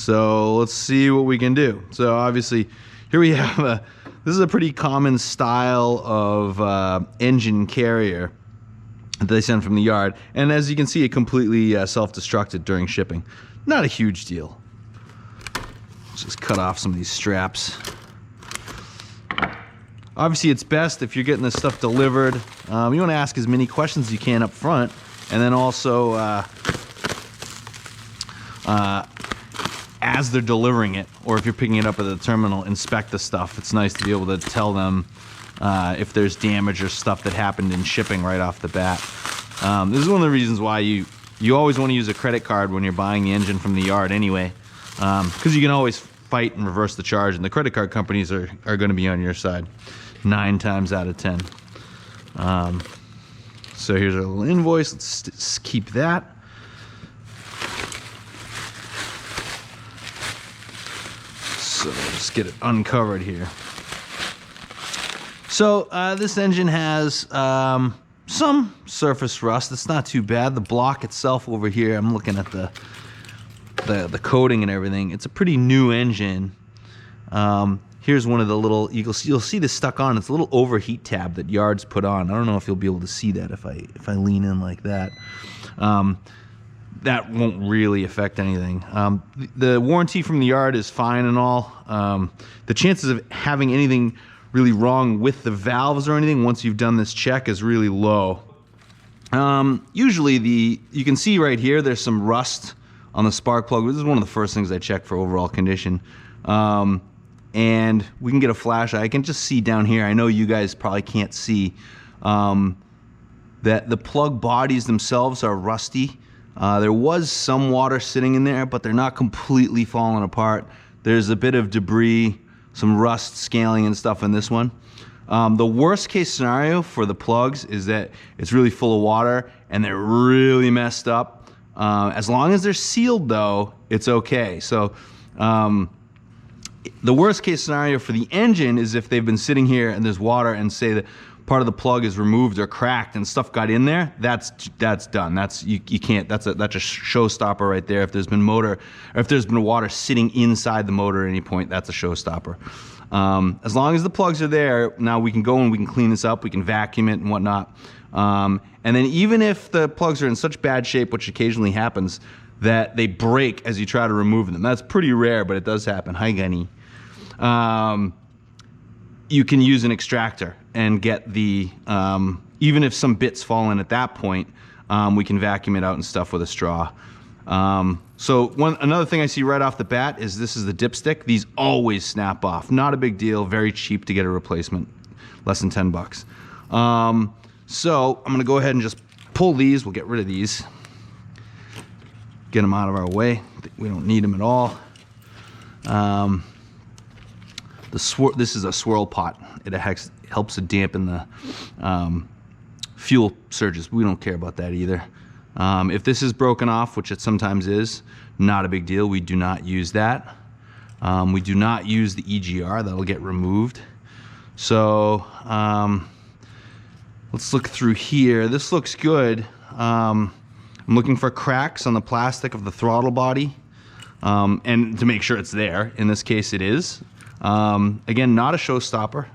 So let's see what we can do. So obviously here we have this is a pretty common style of engine carrier that they send from the yard. And as you can see, it completely self-destructed during shipping. Not a huge deal. Let's just cut off some of these straps. Obviously, it's best if you're getting this stuff delivered. You want to ask as many questions as you can up front, and then also as they're delivering it, or if you're picking it up at the terminal, inspect the stuff. It's nice to be able to tell them if there's damage or stuff that happened in shipping right off the bat. This is one of the reasons why you always want to use a credit card when you're buying the engine from the yard anyway, because you can always fight and reverse the charge, and the credit card companies are going to be on your side 9 times out of 10. So here's our little invoice. Let's just keep that. So let's get it uncovered here. So this engine has some surface rust. It's not too bad. The block itself over here, I'm looking at the coating and everything. It's a pretty new engine. Here's one of the little, you'll see this stuck on. It's a little overheat tab that yards put on. I don't know if you'll be able to see that if I lean in like that. That won't really affect anything. The warranty from the yard is fine and all. The chances of having anything really wrong with the valves or anything once you've done this check is really low. Usually you can see right here there's some rust on the spark plug. This is one of the first things I check for overall condition. And we can get a flashlight. I can just see down here. I know you guys probably can't see that the plug bodies themselves are rusty. There was some water sitting in there, but they're not completely falling apart. There's a bit of debris, some rust, scaling and stuff in this one. The worst case scenario for the plugs is that it's really full of water and they're really messed up. As long as they're sealed though, it's okay. So the worst case scenario for the engine is if they've been sitting here and there's water and say that part of the plug is removed or cracked and stuff got in there, that's done. That's you can't. That's a showstopper right there. If there's been water sitting inside the motor at any point, that's a showstopper. As long as the plugs are there, now we can go and we can clean this up. We can vacuum it and whatnot. And then even if the plugs are in such bad shape, which occasionally happens, that they break as you try to remove them. That's pretty rare, but it does happen. Hi, Gunny. You can use an extractor and get the, even if some bits fall in at that point, we can vacuum it out and stuff with a straw. So another thing I see right off the bat is this is the dipstick. These always snap off. Not a big deal, very cheap to get a replacement, less than 10 bucks. So I'm gonna go ahead and just pull these. We'll get rid of these. Get them out of our way. We don't need them at all. This is a swirl pot. It helps to dampen the fuel surges. We don't care about that either. If this is broken off, which it sometimes is, not a big deal. We do not use that. We do not use the EGR. That'll get removed. So let's look through here. This looks good. I'm looking for cracks on the plastic of the throttle body, and to make sure it's there. In this case, it is. Again, not a showstopper.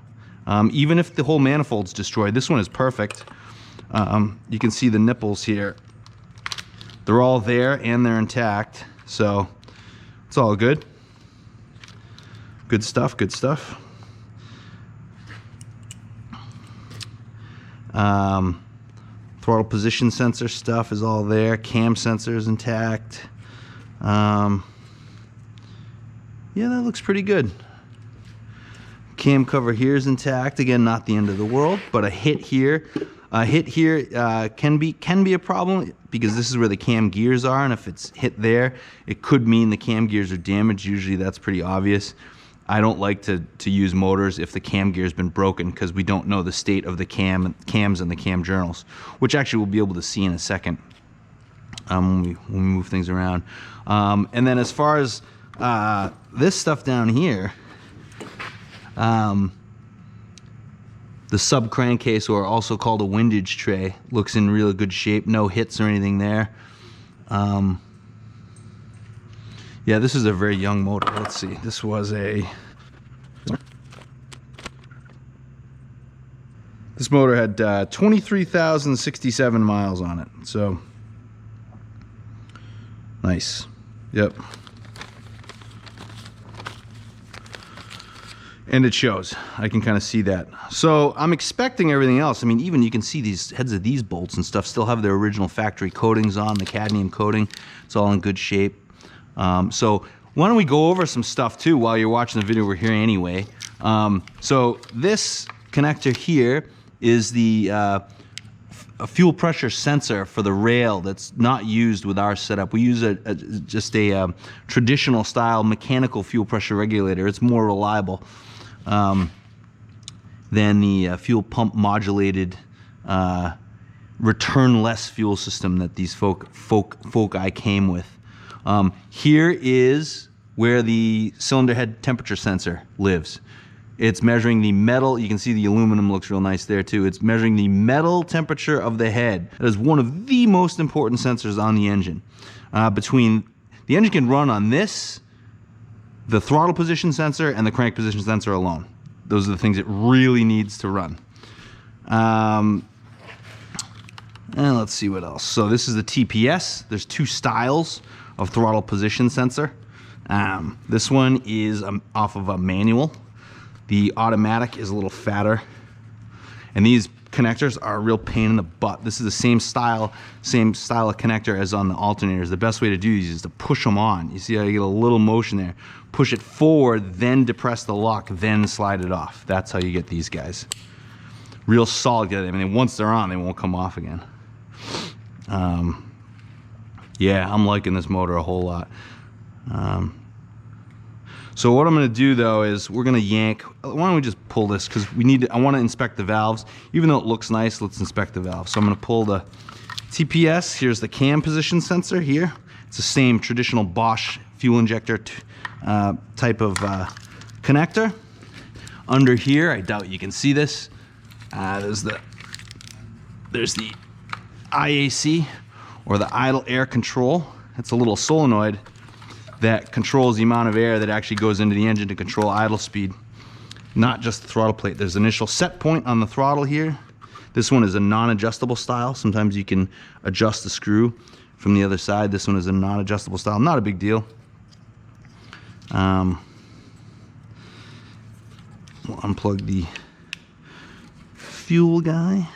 Even if the whole manifold's destroyed, this one is perfect. You can see the nipples here. They're all there and they're intact, so it's all good. Good stuff, good stuff. Throttle position sensor stuff is all there. Cam sensor is intact. Yeah, that looks pretty good. Cam cover here is intact. Again, not the end of the world, but a hit here can be a problem because this is where the cam gears are, and if it's hit there, it could mean the cam gears are damaged. Usually that's pretty obvious. I don't like to use motors if the cam gear's been broken because we don't know the state of the cams and the cam journals, which actually we'll be able to see in a second when we move things around. And then as far as this stuff down here, the sub crankcase, or also called a windage tray, looks in really good shape. No hits or anything there. Yeah, this is a very young motor. Let's see. This was this motor had 23,067 miles on it. So nice. Yep. And it shows. I can kind of see that. So I'm expecting everything else. I mean, even you can see these heads of these bolts and stuff still have their original factory coatings on, the cadmium coating. It's all in good shape. So why don't we go over some stuff too while you're watching the video we're here anyway. So this connector here is the a fuel pressure sensor for the rail that's not used with our setup. We use just a traditional style mechanical fuel pressure regulator. It's more reliable than the fuel pump modulated return-less fuel system that these Foci came with. Here is where the cylinder head temperature sensor lives. It's measuring the metal. You can see the aluminum looks real nice there too. It's measuring the metal temperature of the head. That is one of the most important sensors on the engine. The engine can run on this, the throttle position sensor, and the crank position sensor alone. Those are the things it really needs to run. And let's see what else. So this is the TPS. There's two styles of throttle position sensor. This one is off of a manual. The automatic is a little fatter. And these connectors are a real pain in the butt. This is the same style of connector as on the alternators. The best way to do these is to push them on. You see how you get a little motion there. Push it forward, then depress the lock, then slide it off. That's how you get these guys. Real solid. I mean, once they're on, they won't come off again. Yeah, I'm liking this motor a whole lot. So what I'm going to do though is we're going to yank. Why don't we just pull this, because I want to inspect the valves. Even though it looks nice, let's inspect the valves. So I'm going to pull the TPS. Here's the cam position sensor here. It's the same traditional Bosch fuel injector type of connector. Under here, I doubt you can see this. There's the IAC, or the idle air control. It's a little solenoid that controls the amount of air that actually goes into the engine to control idle speed, not just the throttle plate. There's an initial set point on the throttle here. This one is a non-adjustable style. Sometimes you can adjust the screw from the other side. This one is a non-adjustable style. Not a big deal. We'll unplug the fuel guy.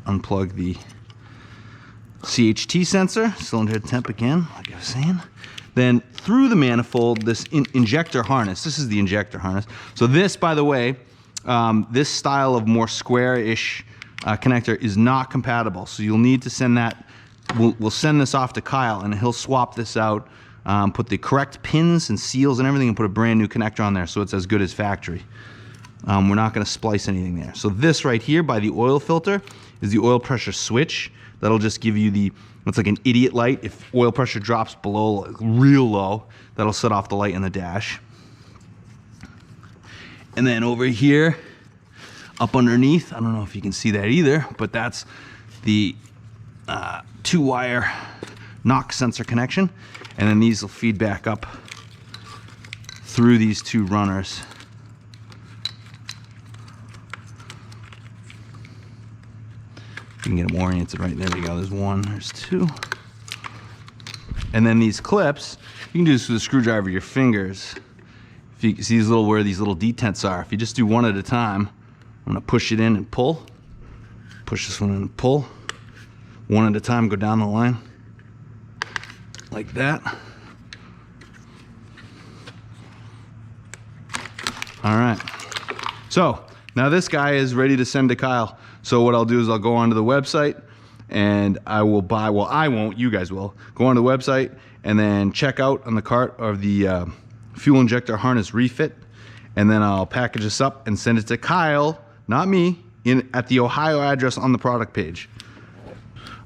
Unplug the CHT sensor, cylinder head temp again, like I was saying. Then through the manifold, this injector harness. This is the injector harness. So this, by the way, this style of more square-ish connector is not compatible. So you'll need to send that. We'll send this off to Kyle, and he'll swap this out, put the correct pins and seals and everything, and put a brand new connector on there so it's as good as factory. We're not going to splice anything there. So this right here by the oil filter is the oil pressure switch. That'll just give you it's like an idiot light. If oil pressure drops below, like real low, that'll set off the light in the dash. And then over here, up underneath, I don't know if you can see that either, but that's the 2-wire knock sensor connection. And then these will feed back up through these two runners. You can get them oriented right there. We go. There's one, there's two. And then these clips, you can do this with a screwdriver with your fingers. If you see where these little detents are, if you just do one at a time, I'm gonna push it in and pull. Push this one in and pull. One at a time, go down the line. Like that. All right. So now this guy is ready to send to Kyle. So what I'll do is I'll go onto the website and I will buy, well, I won't, you guys will, go onto the website and then check out on the cart of the fuel injector harness refit. And then I'll package this up and send it to Kyle, not me, at the Ohio address on the product page.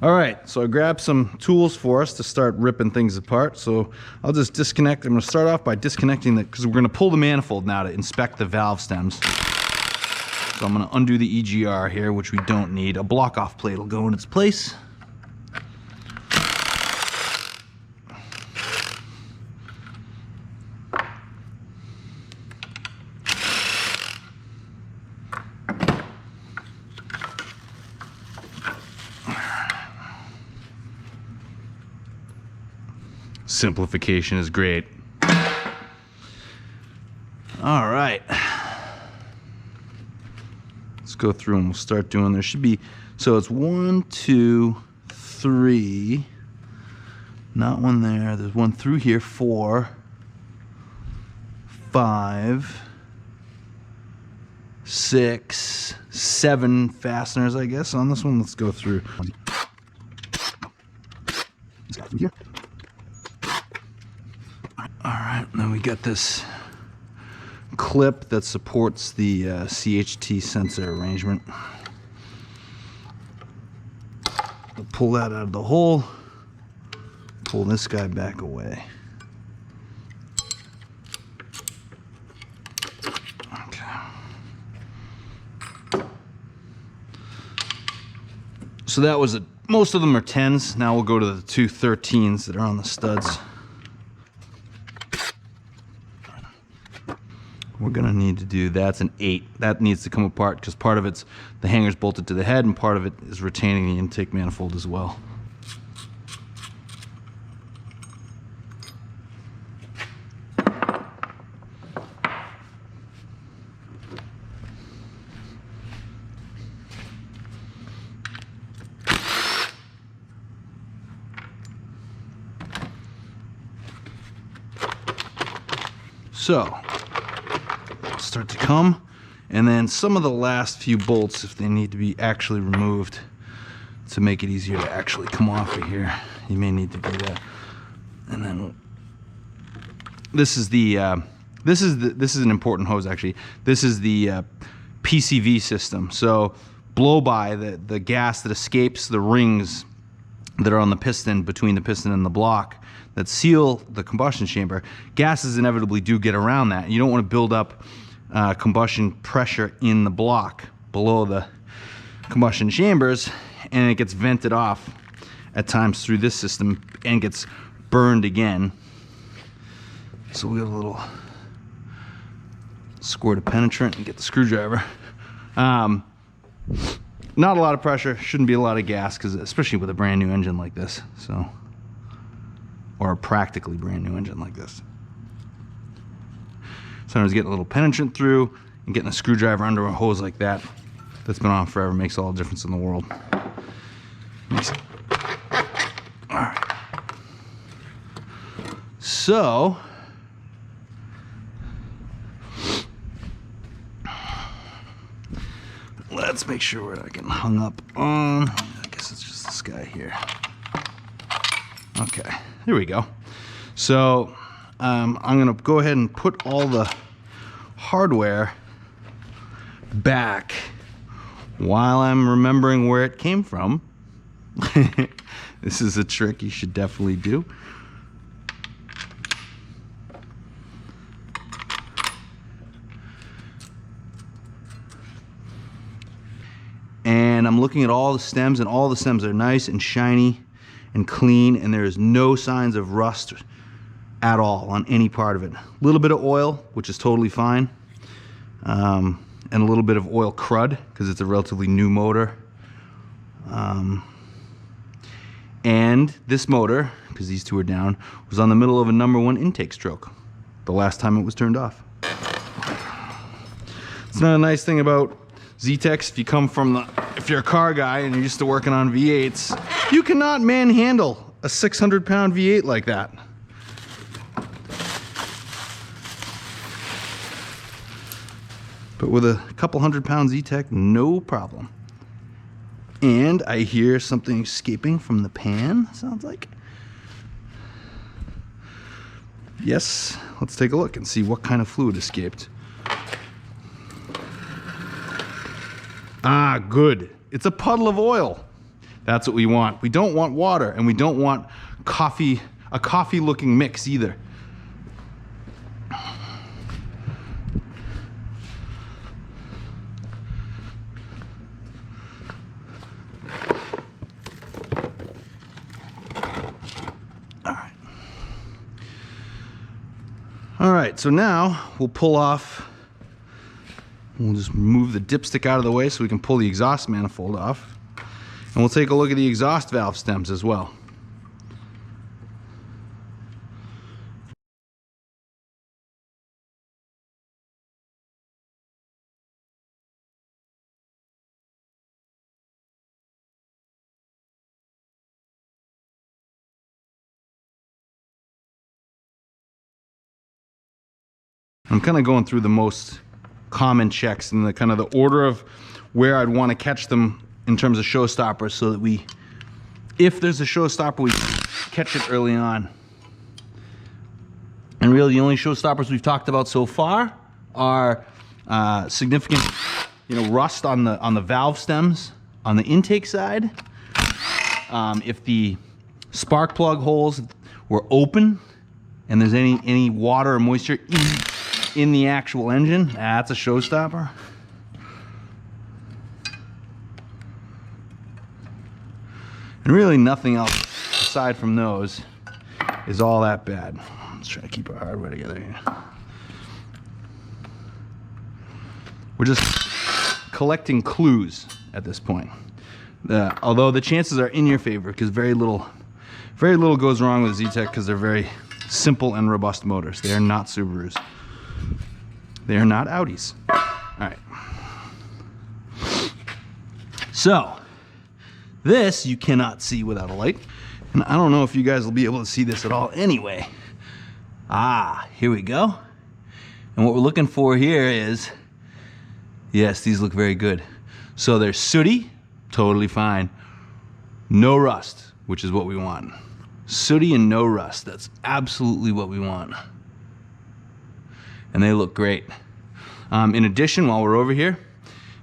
All right, so I grabbed some tools for us to start ripping things apart. So I'll just disconnect. I'm gonna start off by disconnecting because we're gonna pull the manifold now to inspect the valve stems. So I'm gonna undo the EGR here, which we don't need. A block-off plate will go in its place. Simplification is great. All right. Let's go through and we'll start doing, there should be, so it's 1, 2, 3, not one there, there's one through here, 4, 5, 6, 7 fasteners, I guess, on this one. Let's go through. Here. All right, then we got this clip that supports the CHT sensor arrangement. We'll pull that out of the hole, pull this guy back away. Okay. So that was it. Most of them are 10s. Now we'll go to the 2 13s that are on the studs. We're gonna need to do, that's an 8. That needs to come apart because part of it's, the hanger's bolted to the head and part of it is retaining the intake manifold as well. So, start to come, and then some of the last few bolts, if they need to be actually removed to make it easier to actually come off of here, you may need to do that. And then this is the this is an important hose actually. This is the PCV system. So blow by, the gas that escapes the rings that are on the piston, between the piston and the block, that seal the combustion chamber. Gases inevitably do get around that. You don't want to build up combustion pressure in the block below the combustion chambers, and it gets vented off at times through this system and gets burned again. So we got a little squirt of penetrant and get the screwdriver. Not a lot of pressure, shouldn't be a lot of gas, because especially with a brand new engine like this, so, or a practically brand new engine like this. Sometimes getting a little penetrant through and getting a screwdriver under a hose like that that's been on forever makes all the difference in the world. All right. So let's make sure we're not getting hung up on, I guess it's just this guy here. Okay, here we go. So I'm gonna go ahead and put all the hardware back while I'm remembering where it came from. This is a trick you should definitely do. And I'm looking at all the stems, and all the stems are nice and shiny and clean, and there is no signs of rust at all on any part of it. A little bit of oil, which is totally fine, and a little bit of oil crud because it's a relatively new motor. And this motor, because these two are down, was on the middle of a #1 intake stroke the last time it was turned off. It's not a nice thing about Zetecs. If you're a car guy and you're used to working on V8s, you cannot manhandle a 600-pound V8 like that. But with a couple 100-pound Zetec, no problem. And I hear something escaping from the pan, sounds like. Yes, let's take a look and see what kind of fluid escaped. Ah, good. It's a puddle of oil. That's what we want. We don't want water, and we don't want a coffee looking mix either. All right, so now we'll pull off, we'll just move the dipstick out of the way so we can pull the exhaust manifold off. And we'll take a look at the exhaust valve stems as well. I'm kind of going through the most common checks and the kind of the order of where I'd want to catch them in terms of showstoppers, so that we, if there's a showstopper, we catch it early on. And really the only showstoppers we've talked about so far are significant, rust on the valve stems on the intake side. If the spark plug holes were open and there's any water or moisture in the actual engine, that's a showstopper. And really nothing else aside from those is all that bad. Let's try to keep our hardware together here. We're just collecting clues at this point. Although the chances are in your favor, because very little goes wrong with Zetec, because they're very simple and robust motors. They are not Subarus. They are not Audis. All right. So, this you cannot see without a light. And I don't know if you guys will be able to see this at all anyway. Here we go. And what we're looking for here is, yes, these look very good. So they're sooty, totally fine. No rust, which is what we want. Sooty and no rust, that's absolutely what we want. And they look great. In addition, while we're over here,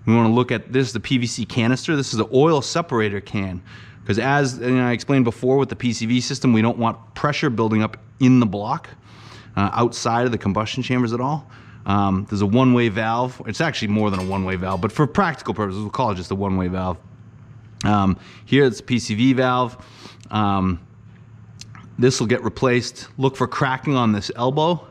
we want to look at this, the PVC canister. This is the oil separator can. Because as I explained before with the PCV system, we don't want pressure building up in the block outside of the combustion chambers at all. There's a one-way valve. It's actually more than a one-way valve, but for practical purposes, we'll call it just a one-way valve. Here it's a PCV valve. This will get replaced. Look for cracking on this elbow.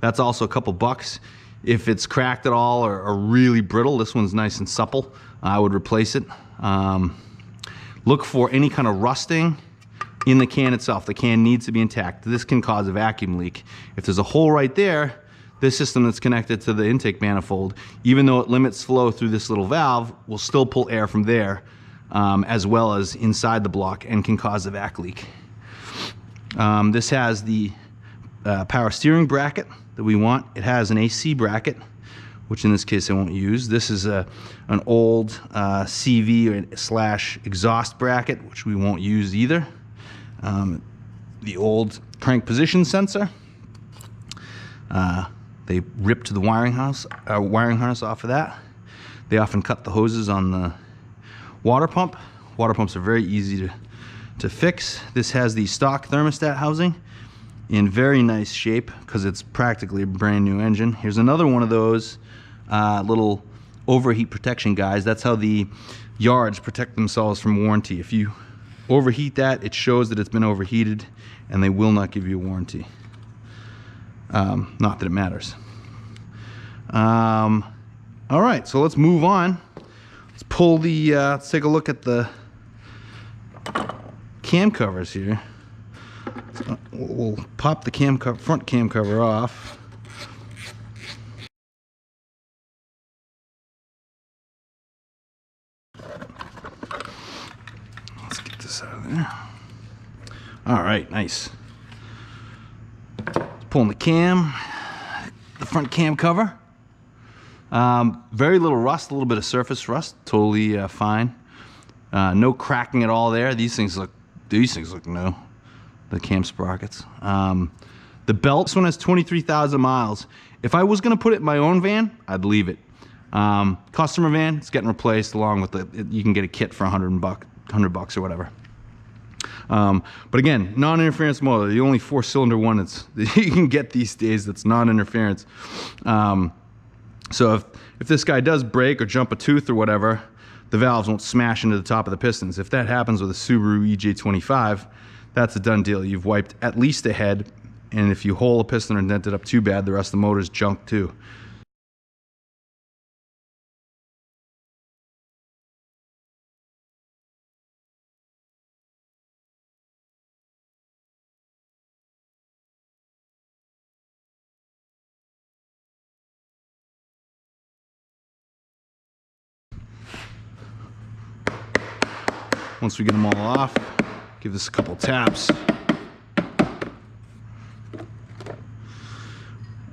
That's also a couple bucks. If it's cracked at all or really brittle, this one's nice and supple, I would replace it. Look for any kind of rusting in the can itself. The can needs to be intact. This can cause a vacuum leak. If there's a hole right there, this system that's connected to the intake manifold, even though it limits flow through this little valve, will still pull air from there, as well as inside the block, and can cause a vac leak. This has the power steering bracket that we want. It has an AC bracket, which in this case I won't use. This is an old CV / exhaust bracket, which we won't use either. The old crank position sensor. They ripped the wiring harness off of that. They often cut the hoses on the water pump. Water pumps are very easy to fix. This has the stock thermostat housing in very nice shape because it's practically a brand new engine. Here's another one of those little overheat protection guys. That's how the yards protect themselves from warranty. If you overheat that, it shows that it's been overheated and they will not give you a warranty. Not that it matters. All right, so let's move on. Let's pull the, let's take a look at the cam covers here. So we'll pop the front cam cover off. Let's get this out of there. All right, nice. Pulling the front cam cover. Very little rust, a little bit of surface rust, totally fine. No cracking at all there. These things look new. The cam sprockets. The belt, this one has 23,000 miles. If I was gonna put it in my own van, I'd leave it. Customer van, it's getting replaced along with you can get a kit for $100 or whatever. But again, non-interference motor, the only 4-cylinder one that you can get these days that's non-interference. So if this guy does break or jump a tooth or whatever, the valves won't smash into the top of the pistons. If that happens with a Subaru EJ25, that's a done deal. You've wiped at least a head, and if you hole a piston or dent it up too bad, the rest of the motor's junk too. Once we get them all off, give this a couple taps.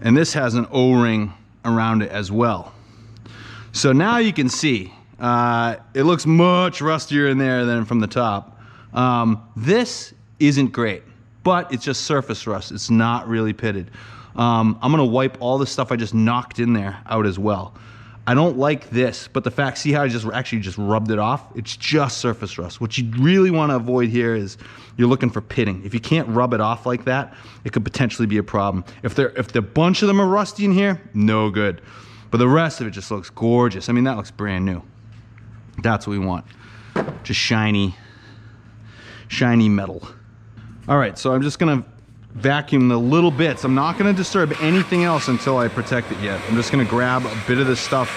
And this has an O-ring around it as well. So now you can see, it looks much rustier in there than from the top. This isn't great, but it's just surface rust. It's not really pitted. I'm gonna wipe all the stuff I just knocked in there out as well. I don't like this, but the fact, see how I actually just rubbed it off? It's just surface rust. What you really want to avoid here is you're looking for pitting. If you can't rub it off like that, it could potentially be a problem. If the bunch of them are rusty in here, no good. But the rest of it just looks gorgeous. I mean, that looks brand new. That's what we want. Just shiny metal. All right, so I'm just gonna vacuum the little bits. I'm not going to disturb anything else until I protect it yet. I'm just going to grab a bit of the stuff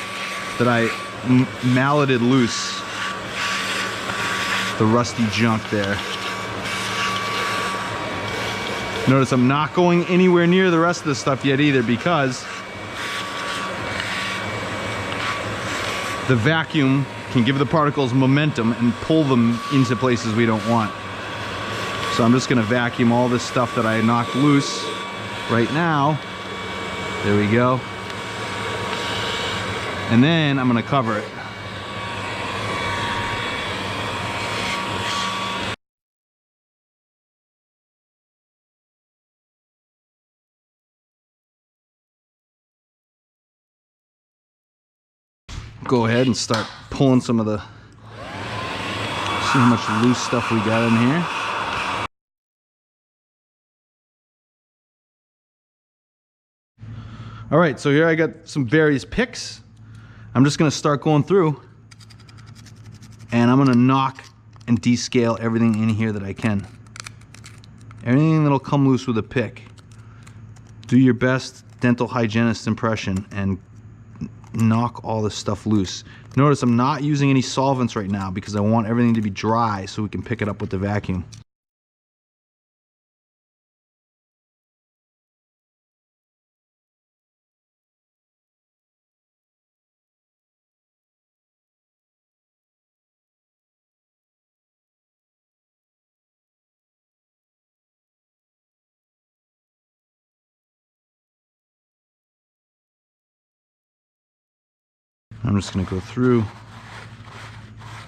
that I malleted loose. The rusty junk there. Notice I'm not going anywhere near the rest of the stuff yet either, because the vacuum can give the particles momentum and pull them into places we don't want. So I'm just gonna vacuum all this stuff that I knocked loose right now. There we go. And then I'm gonna cover it. Go ahead and start pulling some of the, see how much loose stuff we got in here. All right, so here I got some various picks. I'm just gonna start going through, and I'm gonna knock and descale everything in here that I can. Everything that'll come loose with a pick. Do your best dental hygienist impression and knock all this stuff loose. Notice I'm not using any solvents right now because I want everything to be dry so we can pick it up with the vacuum. I'm just going to go through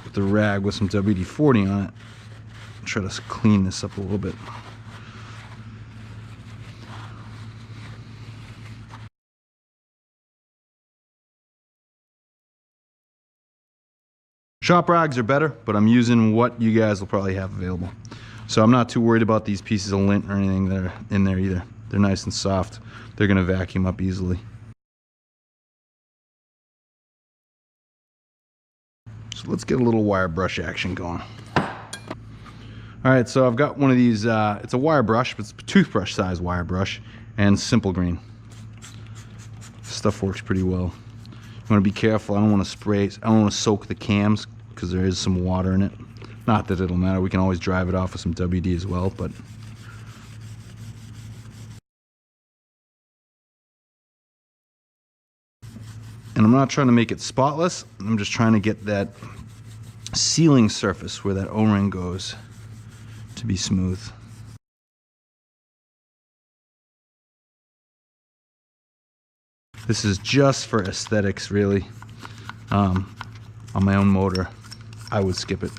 with the rag with some WD-40 on it and try to clean this up a little bit. Shop rags are better, but I'm using what you guys will probably have available. So I'm not too worried about these pieces of lint or anything that are in there either. They're nice and soft. They're going to vacuum up easily. So let's get a little wire brush action going. All right, so I've got one of these, it's a wire brush, but it's a toothbrush size wire brush, and simple green. Stuff works pretty well. You want to be careful. I don't want to spray, I don't want to soak the cams because there is some water in it. Not that it'll matter, we can always drive it off with some WD as well, but and I'm not trying to make it spotless, I'm just trying to get that sealing surface where that O-ring goes to be smooth. This is just for aesthetics, really. On my own motor, I would skip it.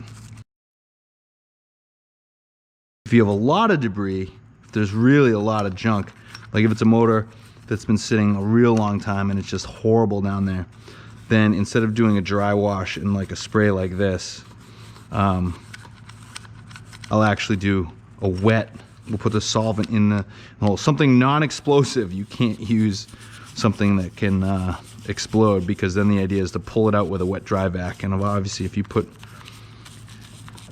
If you have a lot of debris, if there's really a lot of junk, like if it's a motor that's been sitting a real long time and it's just horrible down there, then instead of doing a dry wash and like a spray like this, I'll actually do a wet, we'll put the solvent in the hole. Something non-explosive. You can't use something that can explode, because then the idea is to pull it out with a wet dry vac. And obviously if you put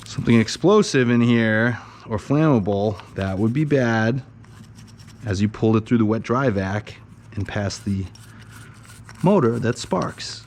something explosive in here or flammable, that would be bad, as you pulled it through the wet dry vac and past the motor, that sparks.